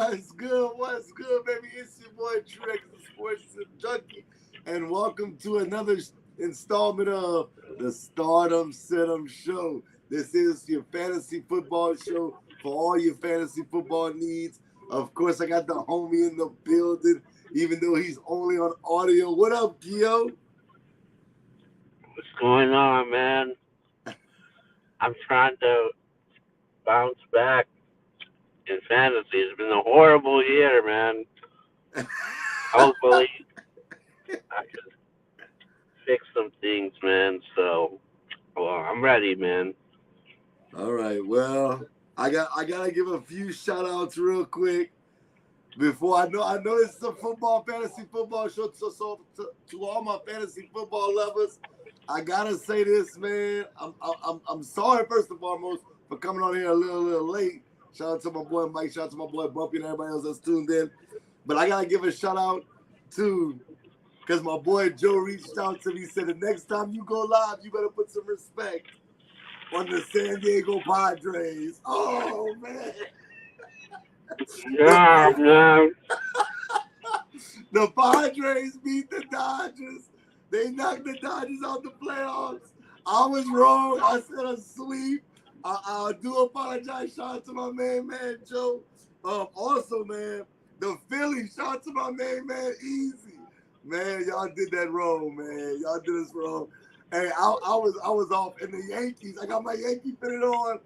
What's good? What's good, baby? It's your boy Trex, the Sports Junkie, and welcome to another installment of the Stardom Situm Show. This is your fantasy football show for all your fantasy football needs. Of course, I got the homie in the building, even though he's only on audio. What up, Gio? What's going on, man? I'm trying to bounce back in fantasy. It's been a horrible year, man. Hopefully, I can fix some things, man. So, well, I'm ready, man. All right. Well, I gotta give a few shout outs real quick. Before I know this is a football fantasy football show, so to all my fantasy football lovers, I gotta say this, man. I'm sorry first and foremost for coming on here a little late. Shout out to my boy Mike, shout out to my boy Bumpy and everybody else that's tuned in. But I gotta give a shout out to because my boy Joe reached out to me, said the next time you go live, you better put some respect on the San Diego Padres. Oh man. Yeah, man. The Padres beat the Dodgers. They knocked the Dodgers out the playoffs. I was wrong. I said a sweep. I do apologize. Shout out to my man Joe. Also, man, the Phillies. Shout out to my man Easy. Man, y'all did that wrong, man. Y'all did this wrong. Hey, I was off. And the Yankees, I got my Yankee fitted on,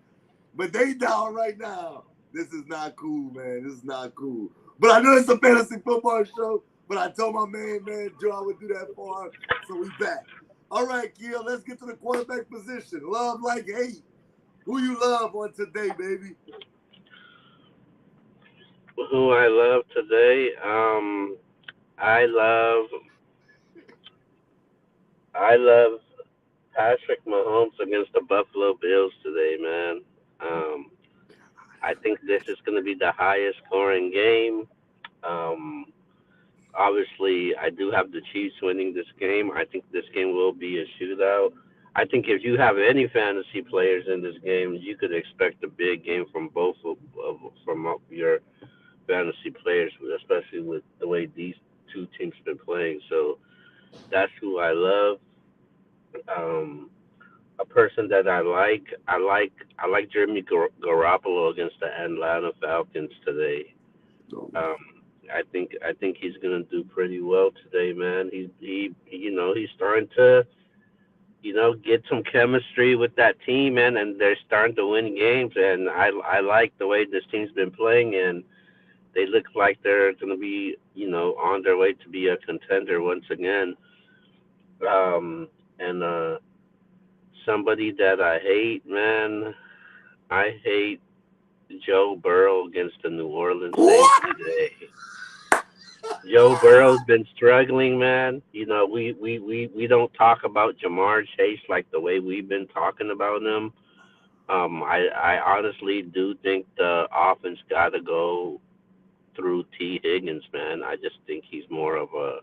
but they down right now. This is not cool, man. This is not cool. But I know it's a fantasy football show, but I told my man Joe I would do that for him, so we back. All right, Kia, let's get to the quarterback position. Love like hate. Who you love on today, baby? Who I love today? I love, I love Patrick Mahomes against the Buffalo Bills today, man. Um, I think this is going to be the highest scoring game. Um, Obviously, I do have the Chiefs winning this game. I think this game will be a shootout. I think if you have any fantasy players in this game, you could expect a big game from both from your fantasy players, especially with the way these two teams been playing. So that's who I love. Um, a person that I like Jeremy Garoppolo against the Atlanta Falcons today. Um, I think he's gonna do pretty well today, man. He's starting to get some chemistry with that team, man, and they're starting to win games. And I like the way this team's been playing, and they look like they're gonna be on their way to be a contender once again. And somebody that I hate, man, I hate Joe Burrow against the New Orleans Saints What? today. Joe Burrow's been struggling, man. We don't talk about Jamar Chase like the way we've been talking about him. I honestly do think the offense got to go through T. Higgins, man. I just think he's more of a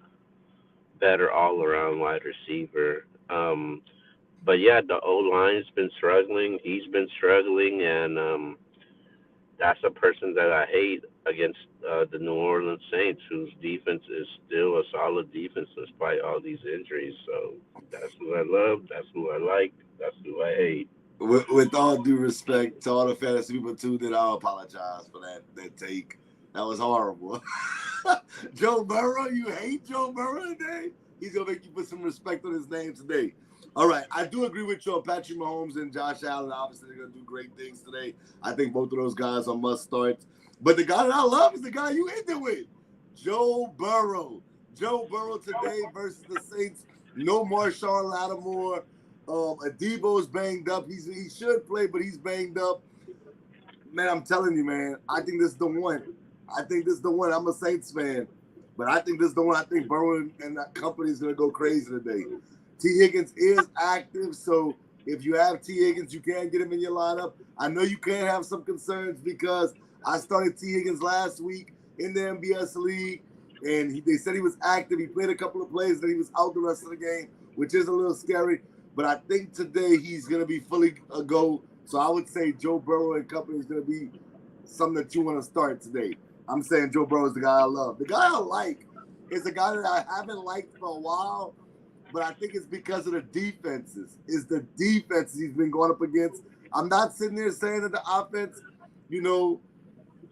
better all-around wide receiver. But yeah, the O line's been struggling. He's been struggling, and that's a person that I hate against the New Orleans Saints, whose defense is still a solid defense despite all these injuries. So that's who I love. That's who I like. That's who I hate. With all due respect to all the fantasy people too, that I apologize for that take. That was horrible. Joe Burrow, you hate Joe Burrow today? He's gonna make you put some respect on his name today. All right, I do agree with you on Patrick Mahomes and Josh Allen. Obviously, they're gonna do great things today. I think both of those guys are must starts. But the guy that I love is the guy you ended with, Joe Burrow. Joe Burrow today versus the Saints. No Marshawn Lattimore. Adebo's banged up. He should play, but he's banged up. Man, I'm telling you, man. I think this is the one. I think this is the one. I'm a Saints fan, but I think this is the one. I think Burrow and that company is gonna go crazy today. T. Higgins is active, so if you have T. Higgins, you can get him in your lineup. I know you can have some concerns because I started T. Higgins last week in the MBS league, and they said he was active. He played a couple of plays, and he was out the rest of the game, which is a little scary. But I think today he's going to be fully a go. So I would say Joe Burrow and company is going to be something that you want to start today. I'm saying Joe Burrow is the guy I love. The guy I like is the guy that I haven't liked for a while, but I think it's because of the defenses. Is the defenses he's been going up against. I'm not sitting there saying that the offense, you know,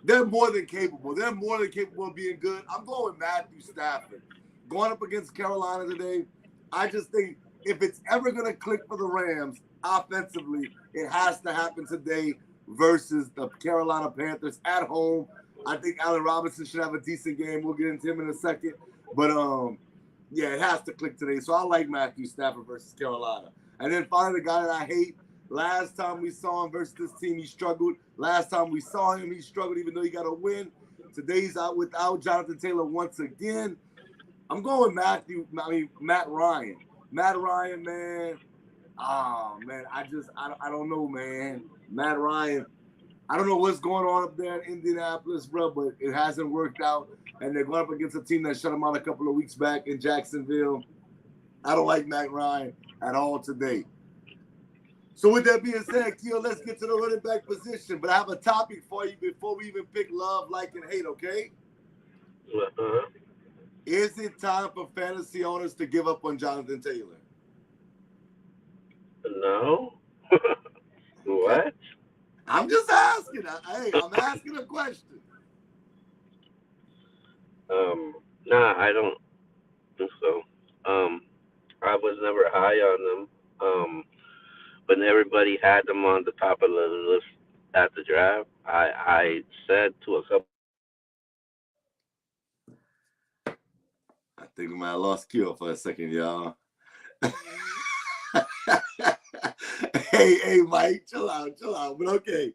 they're more than capable. They're more than capable of being good. I'm going with Matthew Stafford. Going up against Carolina today, I just think if it's ever going to click for the Rams offensively, it has to happen today versus the Carolina Panthers at home. I think Allen Robinson should have a decent game. We'll get into him in a second. But, yeah, it has to click today. So I like Matthew Stafford versus Carolina. And then finally, the guy that I hate, last time we saw him versus this team, he struggled. Last time we saw him, he struggled even though he got a win. Today he's out without Jonathan Taylor once again. I'm going Matt Ryan. Matt Ryan, man. Oh, man, I don't know, man. Matt Ryan, I don't know what's going on up there in Indianapolis, bro, but it hasn't worked out. And they're going up against a team that shut them out a couple of weeks back in Jacksonville. I don't like Matt Ryan at all today. So with that being said, Keo, let's get to the running back position. But I have a topic for you before we even pick love, like, and hate, okay? Uh-huh. Is it time for fantasy owners to give up on Jonathan Taylor? No. Okay. What? I'm just asking. I'm asking a question. Nah, I don't think so. I was never high on them. When everybody had them on the top of the list at the draft, I said to a couple I think we might have lost Keo for a second, y'all. hey, Mike, chill out. But okay,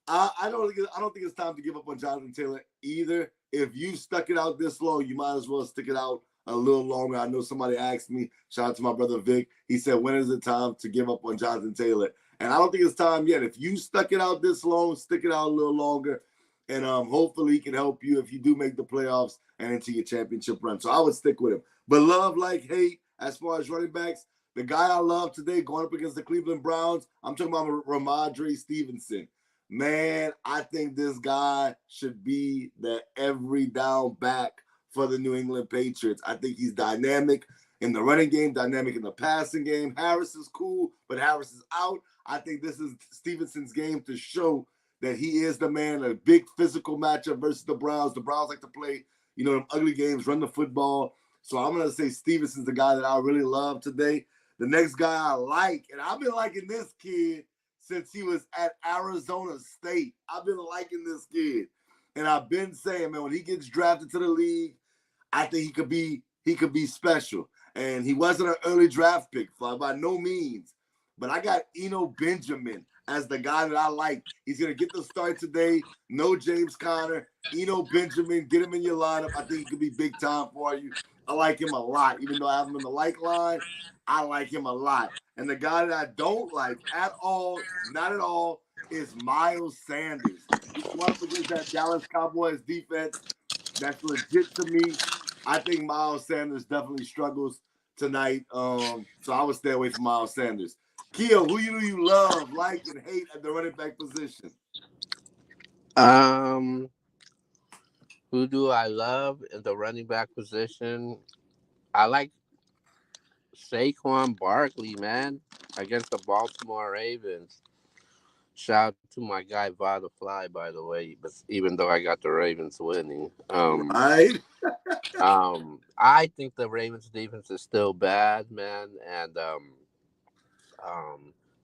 I don't think it's time to give up on Jonathan Taylor either. If you stuck it out this long, you might as well stick it out a little longer. I know somebody asked me. Shout out to my brother Vic. He said, "When is it time to give up on Jonathan Taylor?" And I don't think it's time yet. If you stuck it out this long, stick it out a little longer, and hopefully he can help you if you do make the playoffs and into your championship run. So I would stick with him. But love, like hate, as far as running backs, the guy I love today going up against the Cleveland Browns, I'm talking about Ramondre Stevenson. Man, I think this guy should be the every down back for the New England Patriots. I think he's dynamic in the running game, dynamic in the passing game. Harris is cool, but Harris is out. I think this is Stevenson's game to show that he is the man, a big physical matchup versus the Browns. The Browns like to play, them ugly games, run the football. So I'm going to say Stevenson's the guy that I really love today. The next guy I like, and I've been liking this kid since he was at Arizona State. I've been liking this kid. And I've been saying, man, when he gets drafted to the league, I think he could be special. And he wasn't an early draft pick by no means. But I got Eno Benjamin as the guy that I like. He's going to get the start today. No James Conner. Eno Benjamin, get him in your lineup. I think he could be big time for you. I like him a lot. Even though I have him in the like line, I like him a lot. And the guy that I don't like at all, not at all, is Miles Sanders. He's going up against that Dallas Cowboys defense. That's legit to me. I think Miles Sanders definitely struggles tonight. So I would stay away from Miles Sanders. Keo, who do you love, like, and hate at the running back position? Who do I love in the running back position? I like Saquon Barkley, man, against the Baltimore Ravens. Shout out to my guy Vada Fly, by the way, but even though I got the Ravens winning. Right? I think the Ravens defense is still bad, man, and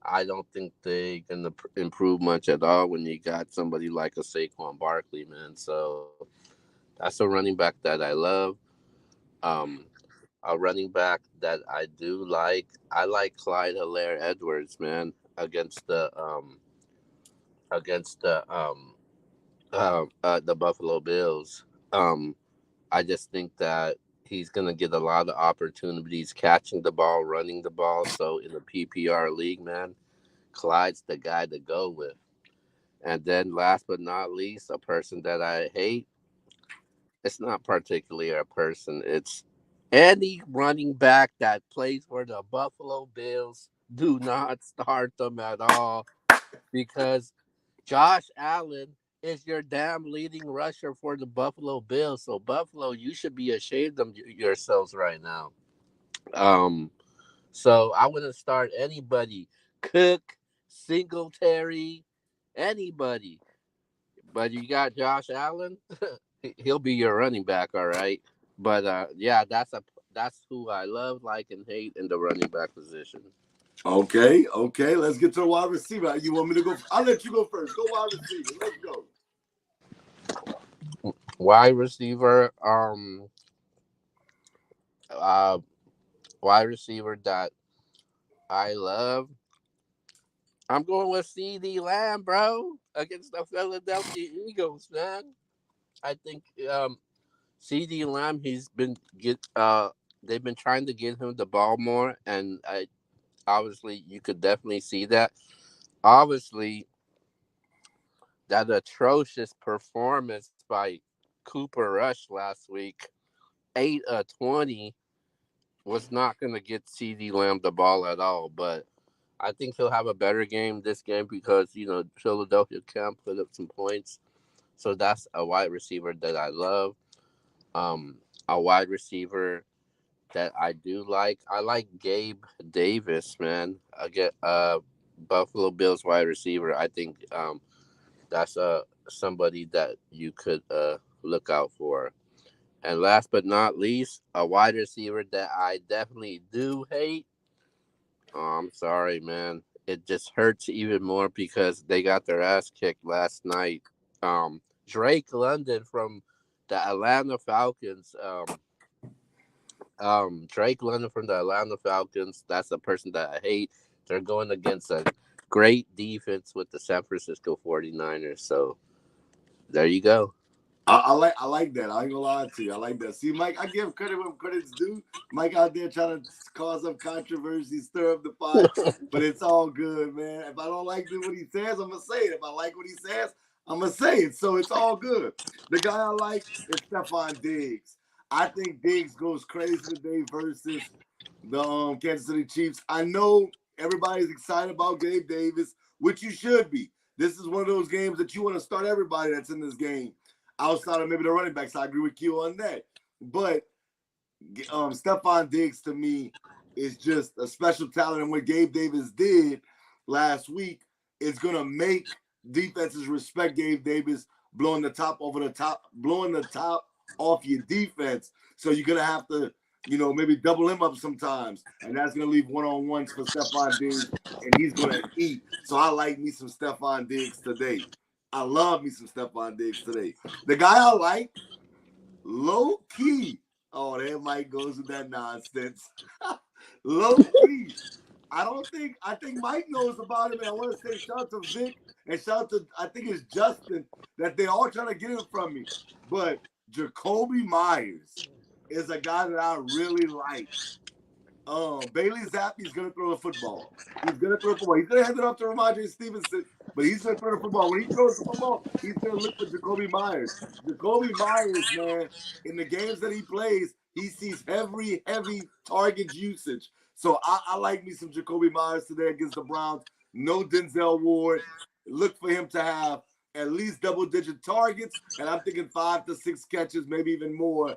I don't think they can improve much at all when you got somebody like a Saquon Barkley, man. So that's a running back that I love. Um, a running back that I do like. I like Clyde Hilaire Edwards, man, against the Buffalo Bills. I just think that he's gonna get a lot of opportunities catching the ball, running the ball. So in the PPR league, man, Clyde's the guy to go with. And then last but not least, a person that I hate. It's not particularly a person. It's any running back that plays for the Buffalo Bills. Do not start them at all because Josh Allen is your damn leading rusher for the Buffalo Bills. So Buffalo, you should be ashamed of yourselves right now. Um, so I wouldn't start anybody, Cook, Singletary, anybody. But you got Josh Allen. He'll be your running back, all right. But yeah, that's who I love, like, and hate in the running back position. Okay, okay. Let's get to the wide receiver. You want me to go? I'll let you go first. Go wide receiver. Let's go. Wide receiver, uh, wide receiver that I love. I'm going with CD Lamb, bro, against the Philadelphia Eagles, man. I think CD Lamb, they've been trying to get him the ball more, and I obviously you could definitely see that. Obviously, that atrocious performance by Cooper Rush last week, 8 of 20, was not going to get CD Lamb the ball at all. But I think he'll have a better game this game because Philadelphia can put up some points. So that's a wide receiver that I love. A wide receiver that I do like. I like Gabe Davis, man. I get Buffalo Bills wide receiver. I think that's somebody that you could look out for. And last but not least, a wide receiver that I definitely do hate. Oh, I'm sorry, man. It just hurts even more because they got their ass kicked last night. Drake London from the Atlanta Falcons. Drake London from the Atlanta Falcons. That's a person that I hate. They're going against a great defense with the San Francisco 49ers. So there you go. I like that. I ain't gonna lie to you. I like that. See, Mike, I give credit when credit's due. Mike out there trying to cause up controversy, stir up the pot, but it's all good, man. If I don't like what he says, I'm gonna say it. If I like what he says, I'm gonna say it. So it's all good. The guy I like is Stephon Diggs. I think Diggs goes crazy today versus the Kansas City Chiefs. I know everybody's excited about Gabe Davis, which you should be. This is one of those games that you want to start everybody that's in this game outside of maybe the running backs. I agree with you on that. But Stephon Diggs, to me, is just a special talent. And what Gabe Davis did last week is going to make defenses respect Gabe Davis, blowing the top off your defense. So you're going to have to, maybe double him up sometimes. And that's going to leave one-on-ones for Stephon Diggs, and he's going to eat. So I like me some Stephon Diggs today. I love me some Stephon Diggs today. The guy I like, low key. Oh, there Mike goes with that nonsense. Low key. I think Mike knows about him, and I want to say shout out to Vic and shout out to, I think it's Justin, that they all trying to get him from me. But Jacoby Myers is a guy that I really like. Bailey Zappi's going to throw the football. He's going to throw the football. He's going to hand it off to Ramondre Stevenson, but he's going to throw the football. When he throws the football, he's going to look for Jacoby Myers. Jacoby Myers, man, in the games that he plays, he sees heavy target usage. So I like me some Jacoby Myers today against the Browns. No Denzel Ward. Look for him to have at least double-digit targets, and I'm thinking 5 to 6 catches, maybe even more,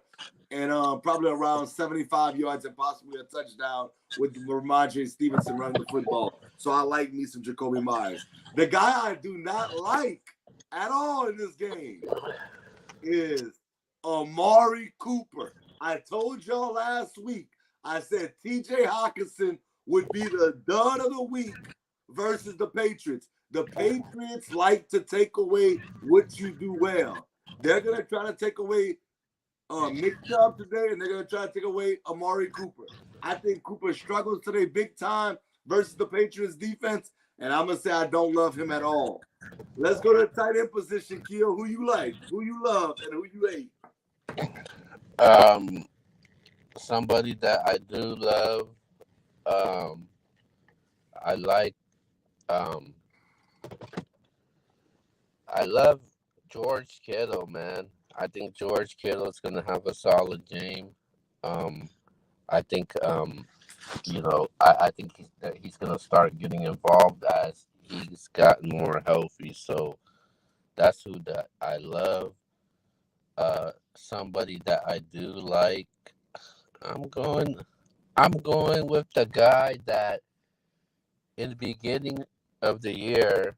and probably around 75 yards and possibly a touchdown with Ramondre Stevenson running the football. So I like me some Jacoby Myers. The guy I do not like at all in this game is Amari Cooper. I told y'all last week, I said TJ Hawkinson would be the dud of the week versus the Patriots. The Patriots like to take away what you do well. They're going to try to take away Nick Chubb today, and they're going to try to take away Amari Cooper. I think Cooper struggles today big time versus the Patriots defense, and I'm going to say I don't love him at all. Let's go to the tight end position, Keel. Who you like, who you love, and who you hate? Somebody that I do love, I like, I love George Kittle, man. I think George Kittle is going to have a solid game. I think, I think he's going to start getting involved as he's gotten more healthy. So That's who that I love. Somebody that I do like. I'm going. I'm going with the guy that in the beginning of the year,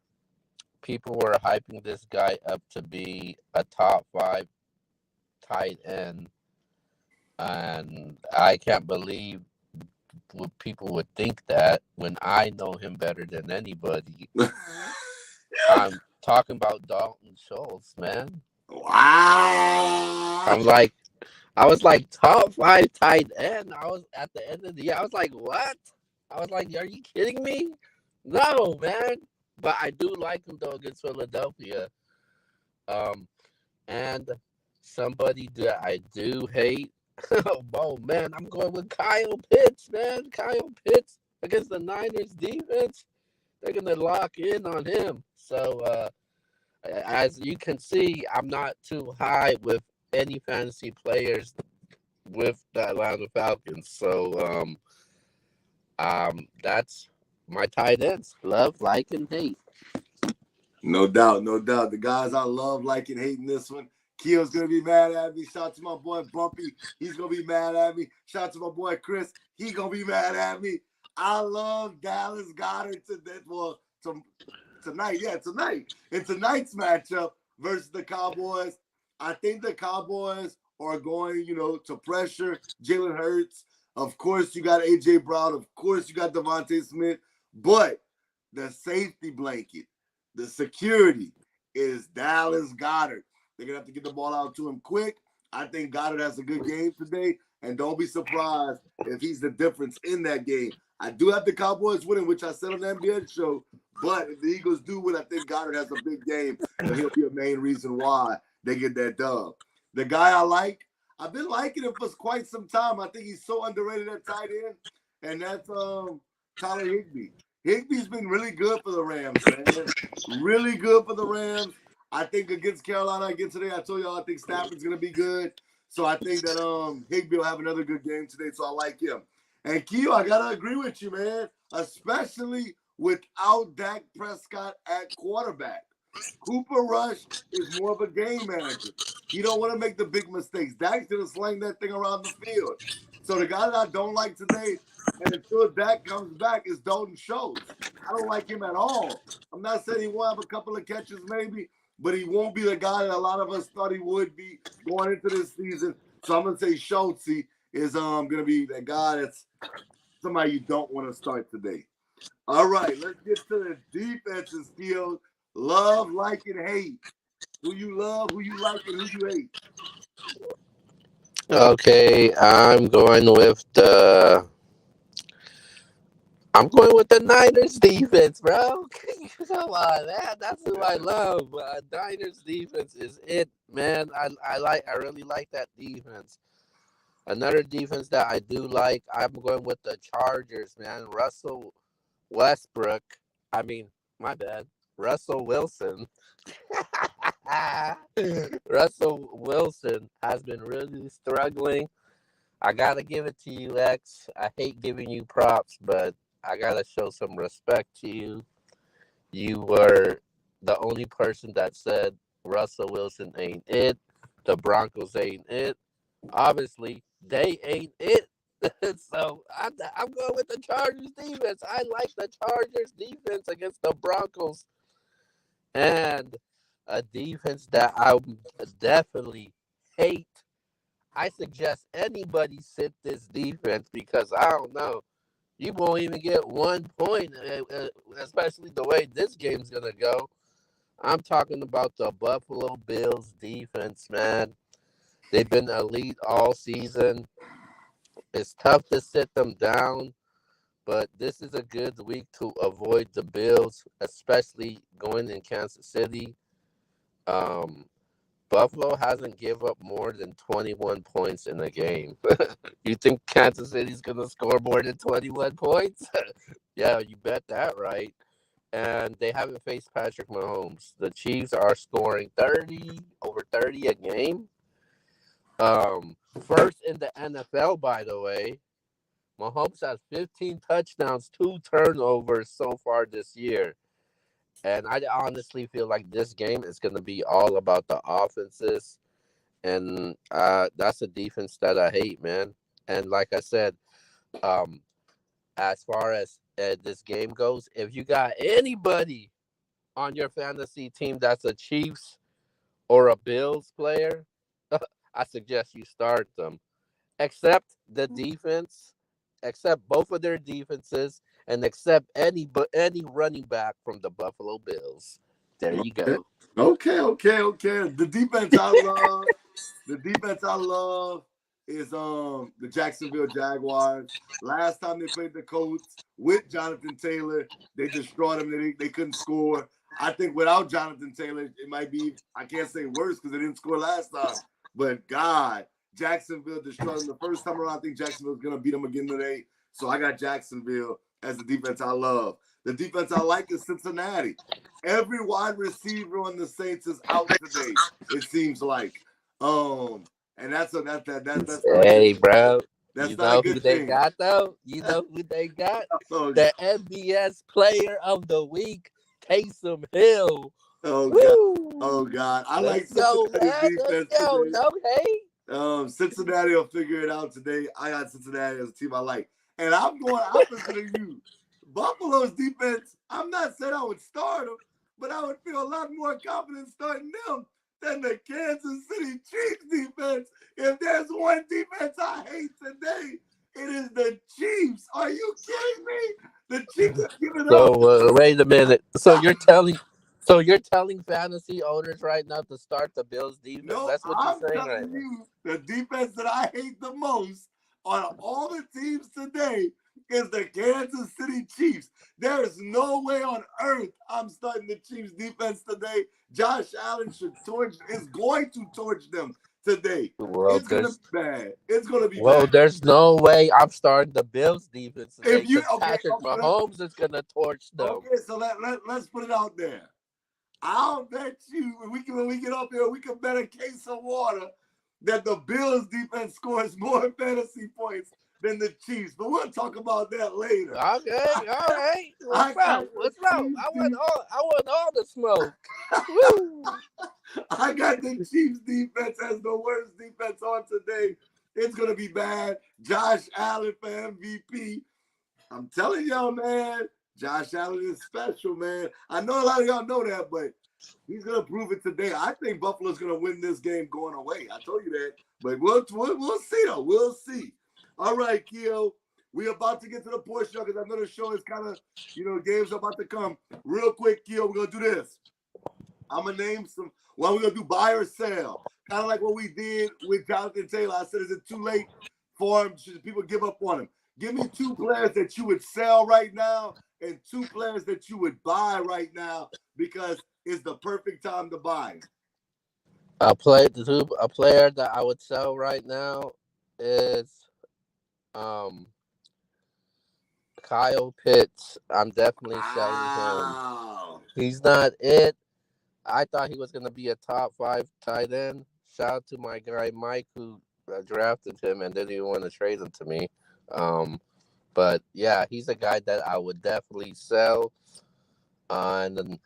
people were hyping this guy up to be a top 5 tight end, and I can't believe people would think that when I know him better than anybody. I'm talking about Dalton Schultz, man. Wow. I was like top 5 tight end. I was at the end of the year. I was like, what? I was like, are you kidding me? No, man. But I do like him though against Philadelphia. Um, and somebody that I do hate. Oh man, I'm going with Kyle Pitts, man. Kyle Pitts against the Niners defense. They're gonna lock in on him. So as you can see, I'm not too high with any fantasy players with the Atlanta Falcons. So that's my tight ends. Love, like, and hate. No doubt, no doubt. The guys I love, like, and hating this one. Keel's going to be mad at me. Shout out to my boy Bumpy. He's going to be mad at me. Shout out to my boy Chris. He going to be mad at me. I love Dallas Goedert tonight. Yeah, tonight. In tonight's matchup versus the Cowboys, I think the Cowboys are going, to pressure Jalen Hurts. Of course, you got A.J. Brown. Of course, you got Devontae Smith. But the safety blanket, the security is Dallas Goedert. They're going to have to get the ball out to him quick. I think Goddard has a good game today, and don't be surprised if he's the difference in that game. I do have the Cowboys winning, which I said on the NBA show, but if the Eagles do win, I think Goddard has a big game, and he'll be a main reason why they get that dub. The guy I like, I've been liking him for quite some time. I think he's so underrated at tight end, and that's Tyler Higbee. Higbee's been really good for the Rams, man. Really good for the Rams. I think against Carolina again today, I told y'all I think Stafford's going to be good. So I think that Higbee will have another good game today, so I like him. And Keo, I got to agree with you, man, especially without Dak Prescott at quarterback. Cooper Rush is more of a game manager. He don't want to make the big mistakes. Dak's going to sling that thing around the field. So the guy that I don't like today, and until Dak comes back, is Dalton Schultz. I don't like him at all. I'm not saying he won't have a couple of catches maybe, but he won't be the guy that a lot of us thought he would be going into this season. So I'm going to say Schultz is going to be that guy that's somebody you don't want to start today. All right, let's get to the defensive field. Love, like, and hate. Who you love, who you like, and who you hate. Okay, I'm going with the Niners defense, bro. Come on, man. That's who I love. Niners defense is it, man. I really like that defense. Another defense that I do like, I'm going with the Chargers, man. Russell Wilson. Russell Wilson has been really struggling. I gotta give it to you, X. I hate giving you props, but I gotta show some respect to you. You were the only person that said Russell Wilson ain't it. The Broncos ain't it. Obviously, they ain't it. So I'm going with the Chargers defense. I like the Chargers defense against the Broncos. And a defense that I definitely hate. I suggest anybody sit this defense because I don't know. You won't even get 1 point, especially the way this game's going to go. I'm talking about the Buffalo Bills defense, man. They've been elite all season. It's tough to sit them down, but this is a good week to avoid the Bills, especially going in Kansas City. Buffalo hasn't give up more than 21 points in a game. You think Kansas City's going to score more than 21 points? Yeah, you bet that right. And they haven't faced Patrick Mahomes. The Chiefs are scoring over 30 a game. First in the NFL, by the way. Mahomes has 15 touchdowns, 2 turnovers so far this year. And I honestly feel like this game is going to be all about the offenses. And that's a defense that I hate, man. And like I said, um, as far as this game goes, if you got anybody on your fantasy team that's a Chiefs or a Bills player, I suggest you start them. Except the defense, except both of their defenses, and except any running back from the Buffalo Bills. There you Okay, go. okay. The defense I love is the Jacksonville Jaguars. Last time they played the Colts with Jonathan Taylor, they destroyed them. They couldn't score. I think without Jonathan Taylor, it might be, I can't say worse because they didn't score last time. But God, Jacksonville destroyed them the first time around. I think Jacksonville's gonna beat them again today. So I got Jacksonville as the defense I love. The defense I like is Cincinnati. Every wide receiver on the Saints is out today. It seems like, and that's not a good. Hey, bro. That's You not a know who good they thing. got, though? You know who they got? Oh, The MBS Player of the Week, Taysom Hill. oh God, Woo! oh God. I like Let's go, Cincinnati's man. Let's defense go. today. No hate. Cincinnati will figure it out today. I got Cincinnati as a team I like, and I'm going opposite of you. Buffalo's defense. I'm not saying I would start them, but I would feel a lot more confident starting them than the Kansas City Chiefs defense. If there's one defense I hate today, it is the Chiefs. Are you kidding me? The Chiefs are giving up. So wait a minute. So you're telling fantasy owners right now to start the Bills defense. No, That's what you're I'm saying right telling now. you, the defense that I hate the most on all the teams today is the Kansas City Chiefs. There is no way on earth I'm starting the Chiefs defense today. Josh Allen is going to torch them today. Well, It's gonna be bad. It's gonna be bad. there's no way I'm starting the Bills defense today If you because Patrick okay, Mahomes is gonna torch them. okay, so let's put it out there. I'll bet you when we get up here, we can bet a case of water that the Bills defense scores more fantasy points than the Chiefs. But we'll talk about that later. Okay, all right. I got What's the up? Chiefs I want all the smoke. Woo! I got the Chiefs defense as the worst defense on today. It's gonna be bad. Josh Allen for MVP. I'm telling y'all, man. Josh Allen is special, man. I know a lot of y'all know that, but he's gonna prove it today. I think Buffalo's gonna win this game going away. I told you that, but we'll see though. We'll see. All right, Keo. We're about to get to the portion because I know the show is kind of, games are about to come. Real quick, Keo, we're gonna do this. I'm gonna name some. Well, we're gonna do buy or sell, kind of like what we did with Jonathan Taylor. I said, is it too late for him? Should people give up on him? Give me 2 players that you would sell right now and 2 players that you would buy right now because it's the perfect time to buy. A player that I would sell right now is Kyle Pitts. I'm definitely selling him. He's not it. I thought he was going to be a top 5 tight end. Shout out to my guy Mike who drafted him and didn't even want to trade him to me. But yeah, he's a guy that I would definitely sell. And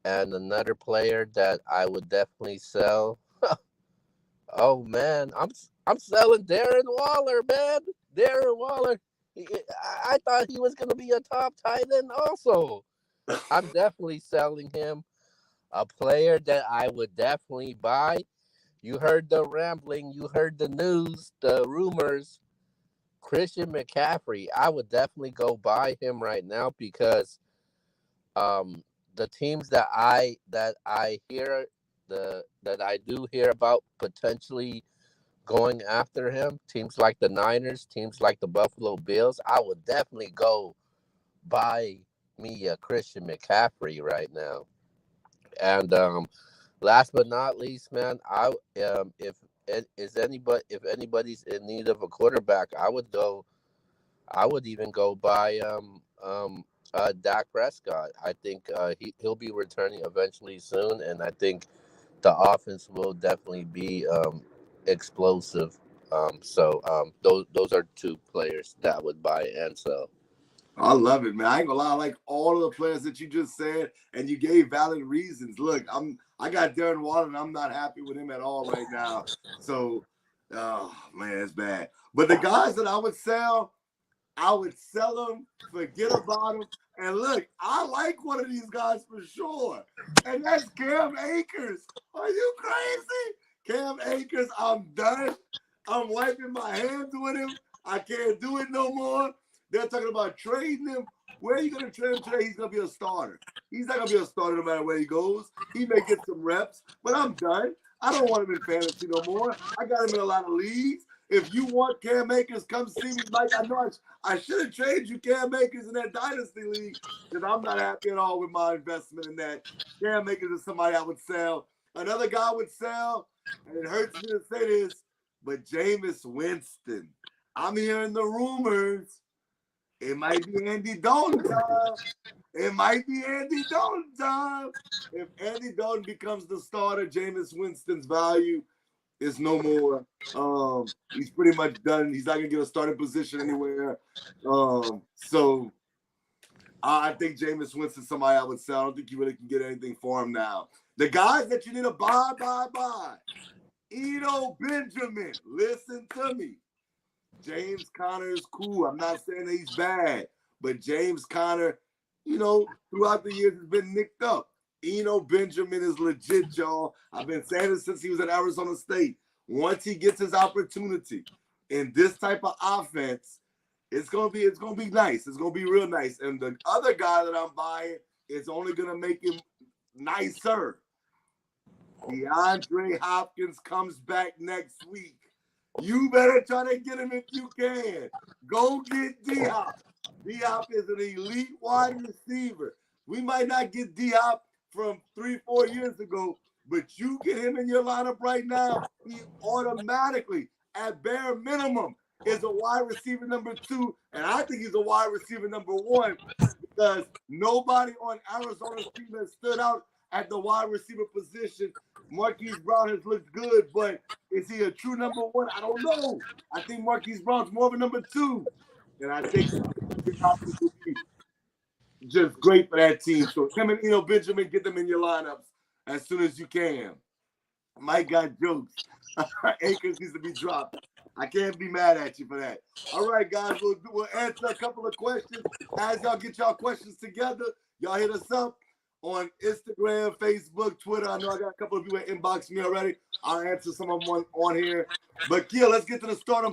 another player that I would definitely sell. Oh man, I'm selling Darren Waller, man. Darren Waller. I thought he was gonna be a top tight end also. I'm definitely selling him. A player that I would definitely buy. You heard the rambling, you heard the news, the rumors. Christian McCaffrey. I would definitely go buy him right now because the teams that I hear that I do hear about potentially going after him, teams like the Niners, teams like the Buffalo Bills, I would definitely go buy me a Christian McCaffrey right now. And last but not least, man, if if anybody's in need of a quarterback, I would even go buy Dak Prescott. I think he'll be returning eventually soon, and I think the offense will definitely be explosive. So those are 2 players that I would buy and sell. I love it, man. I ain't gonna lie, I like all of the players that you just said, and you gave valid reasons. Look, I got Darren Waller, and I'm not happy with him at all right now. So, oh man, it's bad. But the guys that I would sell them, forget about them. And look, I like one of these guys for sure, and that's Cam Akers. Are you crazy? Cam Akers, I'm done. I'm wiping my hands with him. I can't do it no more. They're talking about trading him. Where are you going to trade him today? He's going to be a starter. He's not going to be a starter no matter where he goes. He may get some reps, but I'm done. I don't want him in fantasy no more. I got him in a lot of leagues. If you want Cam Akers, come see me, Mike. I know I should have traded you Cam Akers in that Dynasty League because I'm not happy at all with my investment in that. Cam Akers is somebody I would sell. Another guy I would sell, and it hurts me to say this, but Jameis Winston. I'm hearing the rumors. It might be Andy Dalton time. It might be Andy Dalton time. If Andy Dalton becomes the starter, Jameis Winston's value is no more. He's pretty much done. He's not gonna get a starting position anywhere. So I think Jameis Winston's somebody I would sell. I don't think you really can get anything for him now. The guys that you need to buy. Eno Benjamin, listen to me. James Conner is cool. I'm not saying that he's bad, but James Conner, throughout the years has been nicked up. Eno Benjamin is legit, y'all. I've been saying it since he was at Arizona State. Once he gets his opportunity in this type of offense, it's gonna be nice. It's gonna be real nice. And the other guy that I'm buying is only gonna make him nicer. DeAndre Hopkins comes back next week. You better try to get him if you can. Go get D-Hop. D-Hop is an elite wide receiver. We might not get D-Hop from 3-4 years ago, but you get him in your lineup right now, he automatically, at bare minimum, is a wide receiver number 2, and I think he's a wide receiver number 1 because nobody on Arizona's team has stood out at the wide receiver position. Marquise Brown has looked good, but is he a true number 1? I don't know. I think Marquise Brown's more of a number 2, and I think Hopkins will be just great for that team. So him and Eno Benjamin, get them in your lineups as soon as you can. Mike got jokes. Akers needs to be dropped. I can't be mad at you for that. All right, guys, we'll answer a couple of questions. As y'all get y'all questions together, y'all hit us up on Instagram, Facebook, Twitter. I know I got a couple of people that inboxed me already. I'll answer some of them on here. But, Kia, let's get to the start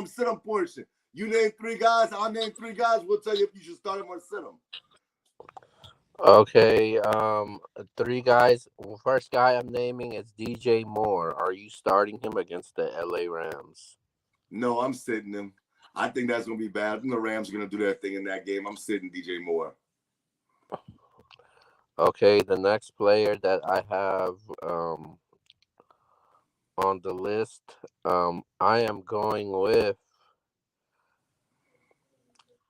sit-em portion. You name 3 guys. I'll name 3 guys. We'll tell you if you should start them or sit them. Okay, 3 guys. First guy I'm naming is DJ Moore. Are you starting him against the LA Rams? No, I'm sitting him. I think that's going to be bad. I think the Rams are going to do their thing in that game. I'm sitting DJ Moore. Okay, the next player that I have on the list, I am going with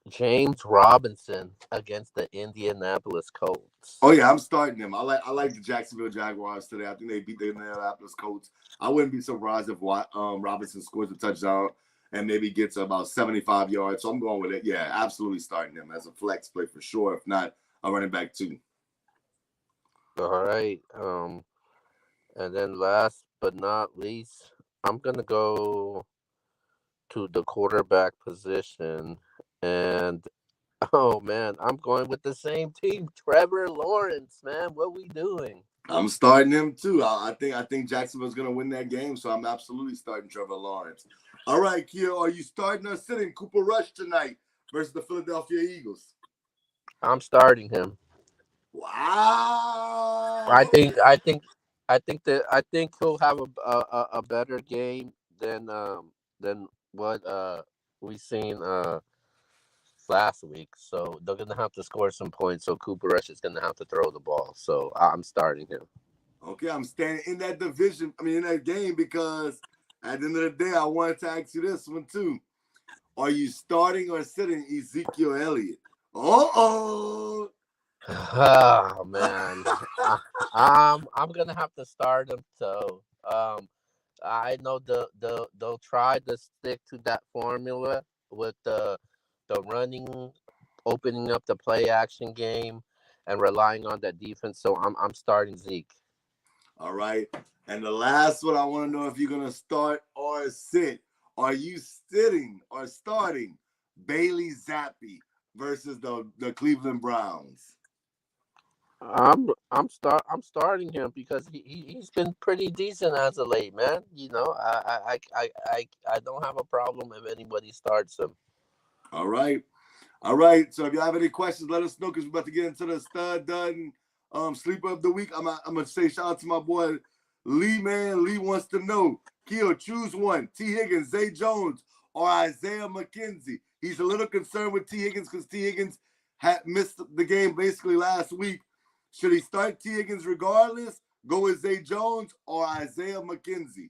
James Robinson against the Indianapolis Colts. Oh yeah, I'm starting him. I like the Jacksonville Jaguars today. I think they beat the Indianapolis Colts. I wouldn't be surprised if Robinson scores a touchdown and maybe gets about 75 yards. So I'm going with it. Yeah, absolutely starting him as a flex play for sure. If not, a running back too. All right. And then last but not least, I'm gonna go to the quarterback position, and oh man, I'm going with the same team, Trevor Lawrence. Man, what we doing? I'm starting him too. I think Jacksonville's gonna win that game, so I'm absolutely starting Trevor Lawrence. All right, Kia, are you starting or sitting Cooper Rush tonight versus the Philadelphia Eagles? I'm starting him. Wow. I think he'll have a better game than what we seen last week. So they're gonna have to score some points. So Cooper Rush is gonna have to throw the ball. So I'm starting him. Okay, I'm standing in that division. In that game because at the end of the day, I wanted to ask you this one too. Are you starting or sitting Ezekiel Elliott? Oh man, I'm gonna have to start him. So I know they'll try to stick to that formula with the running opening up the play action game and relying on that defense. So I'm starting Zeke. All right. And the last one, I want to know if you're going to start or sit. Are you sitting or starting Bailey Zappi versus the Cleveland Browns? I'm starting him because he's been pretty decent as of late, man. You know, I don't have a problem if anybody starts him. All right. All right. So if you have any questions, let us know because we're about to get into the stud done sleeper of the week. I'm gonna say shout out to my boy Lee, man. Lee wants to know. Keo, choose one. T. Higgins, Zay Jones, or Isaiah McKenzie. He's a little concerned with T. Higgins because T. Higgins had missed the game basically last week. Should he start T. Higgins regardless? Go with Zay Jones or Isaiah McKenzie?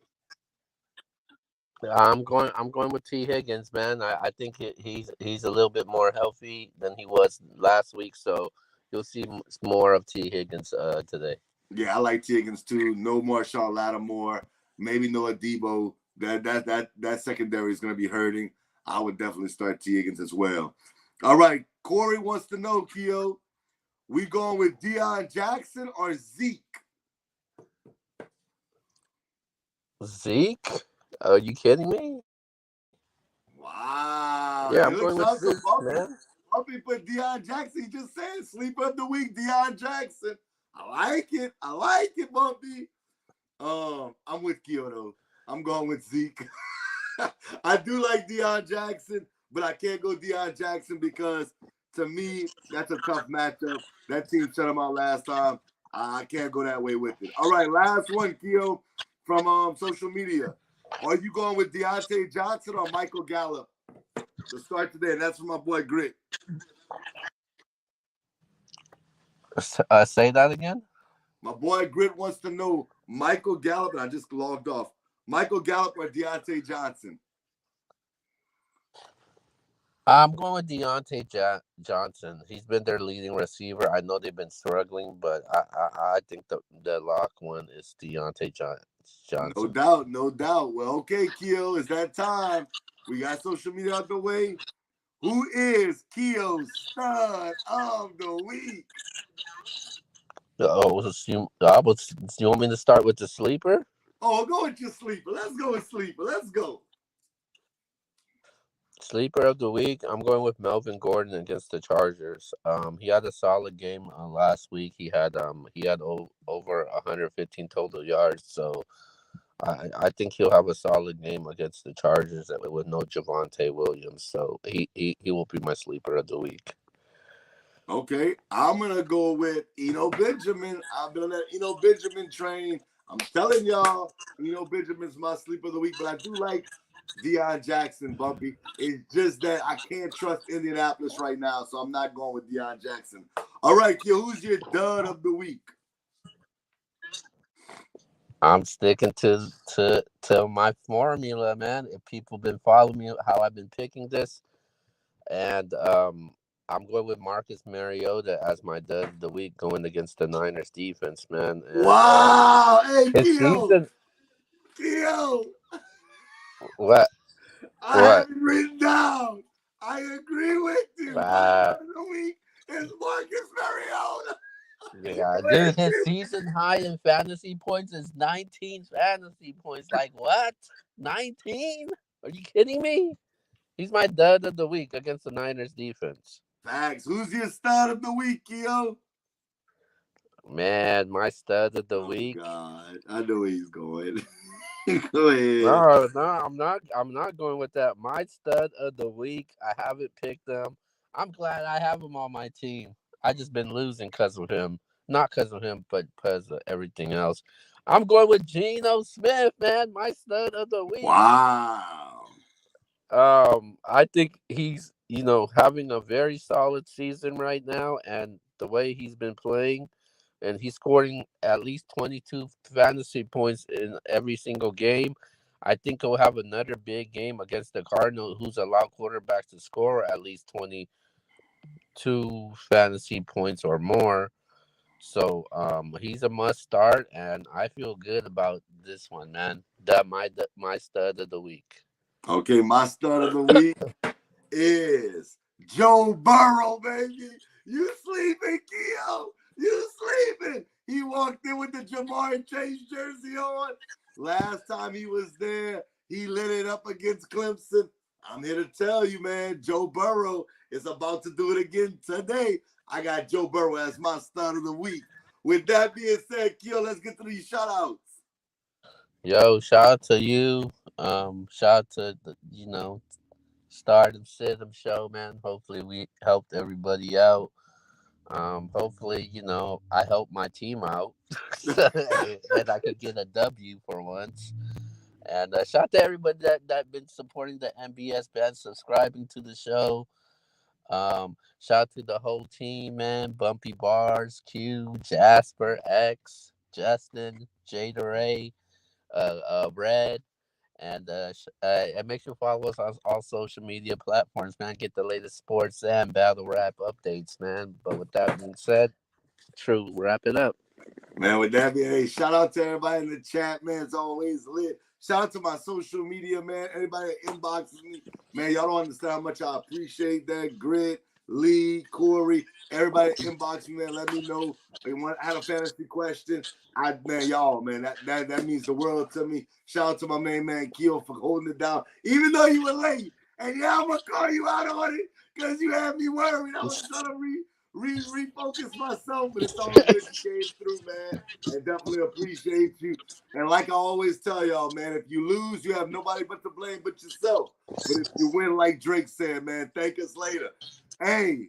I'm going with T. Higgins, man. I think he's a little bit more healthy than he was last week, so you'll see more of T. Higgins today. Yeah, I like T. Higgins too. No more Sean Lattimore. Maybe Noah Debo. That secondary is going to be hurting. I would definitely start T. Higgins as well. All right, Corey wants to know, Keo, we going with Deion Jackson or Zeke? Zeke? Are you kidding me? Wow. Yeah, I'm going with Zeke, man. Bumpy put Deion Jackson. He just said sleeper of the week, Deion Jackson. I like it. I like it, Bumpy. I'm with Keo, though. I'm going with Zeke. I do like Deion Jackson, but I can't go Deion Jackson because, to me, that's a tough matchup. That team shut him out last time. I can't go that way with it. All right, last one, Keo, from social media. Are you going with Deontay Johnson or Michael Gallup to start today? And that's from my boy Grit. Say that again? My boy Grit wants to know Michael Gallup, and I just logged off. Michael Gallup or Deontay Johnson? I'm going with Deontay Johnson. He's been their leading receiver. I know they've been struggling, but I think the lock one is Deontay Johnson. No doubt, no doubt. Well, okay, Keo, it's that time. We got social media out the way. Who is Keo's stud of the week? You want me to start with the sleeper? Oh, go with your sleeper. Let's go with sleeper. Let's go. Sleeper of the week, I'm going with Melvin Gordon against the Chargers. He had a solid game last week. He had over 115 total yards, so I think he'll have a solid game against the Chargers with no Javonte Williams. So he will be my sleeper of the week. Okay, I'm gonna go with Eno Benjamin. I've been on that Eno Benjamin train. I'm telling y'all, Eno Benjamin's my sleeper of the week, but I do like Deion Jackson, Bumpy. It's just that I can't trust Indianapolis right now, so I'm not going with Deion Jackson. All right, Keo, who's your dud of the week? I'm sticking to my formula, man. If people been following me, how I've been picking this, and I'm going with Marcus Mariota as my dud of the week, going against the Niners defense, man. And, wow, hey Keo, Keo. What? I have it written down. I agree with you. My dud of the week is Marcus Mariota. Yeah, dude, his season high in fantasy points is 19 fantasy points. Like, what? 19? Are you kidding me? He's my dud of the week against the Niners defense. Facts. Who's your stud of the week, Keo? Man, my stud of the week. God, I know where he's going. Go ahead. No, I'm not going with that. My stud of the week. I haven't picked them. I'm glad I have him on my team. I just been losing because of him. Not because of him, but because of everything else. I'm going with Geno Smith, man. My stud of the week. Wow. I think he's, having a very solid season right now, and the way he's been playing, and he's scoring at least 22 fantasy points in every single game. I think he'll have another big game against the Cardinals, who's allowed quarterbacks to score at least 22 fantasy points or more. So he's a must start, and I feel good about this one, man. My stud of the week. Okay, my stud of the week is Joe Burrow, baby. You sleeping, Keo? You sleeping? He walked in with the Jamar Chase jersey on. Last time he was there, he lit it up against Clemson. I'm here to tell you, man, Joe Burrow is about to do it again today. I got Joe Burrow as my start of the week. With that being said, Keo, let's get to these shout-outs. Yo, shout out to you. Shout out to the, Stardom Sidham show, man. Hopefully we helped everybody out. Hopefully, I helped my team out and I could get a W for once. And shout out to everybody that been supporting the MBS band, subscribing to the show. Shout out to the whole team, man. Bumpy Bars, Q, Jasper, X, Justin, Jada Ray, Red. And make sure to follow us on all social media platforms, man. Get the latest sports and battle rap updates, man. But with that being said, True, wrap it up. Man, with that being, hey, shout out to everybody in the chat, man. It's always lit. Shout out to my social media, man. Everybody that inboxes me, man. Y'all don't understand how much I appreciate that. Grit, Lee, Corey, everybody inbox me, man. Let me know. I had a fantasy question. Y'all, man, that means the world to me. Shout out to my main man, Keo, for holding it down. Even though you were late. And yeah, I'm going to call you out on it because you had me worried. I was trying to refocus myself, but it's all good. You came through, man. And definitely appreciate you. And like I always tell y'all, man, if you lose, you have nobody but to blame but yourself. But if you win, like Drake said, man, thank us later. Hey,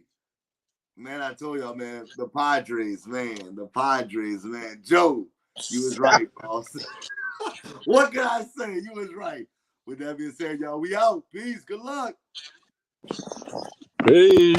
man, I told y'all, man, the Padres, man. Joe, you was right, boss. What can I say? You was right. With that being said, y'all, we out. Peace. Good luck. Peace.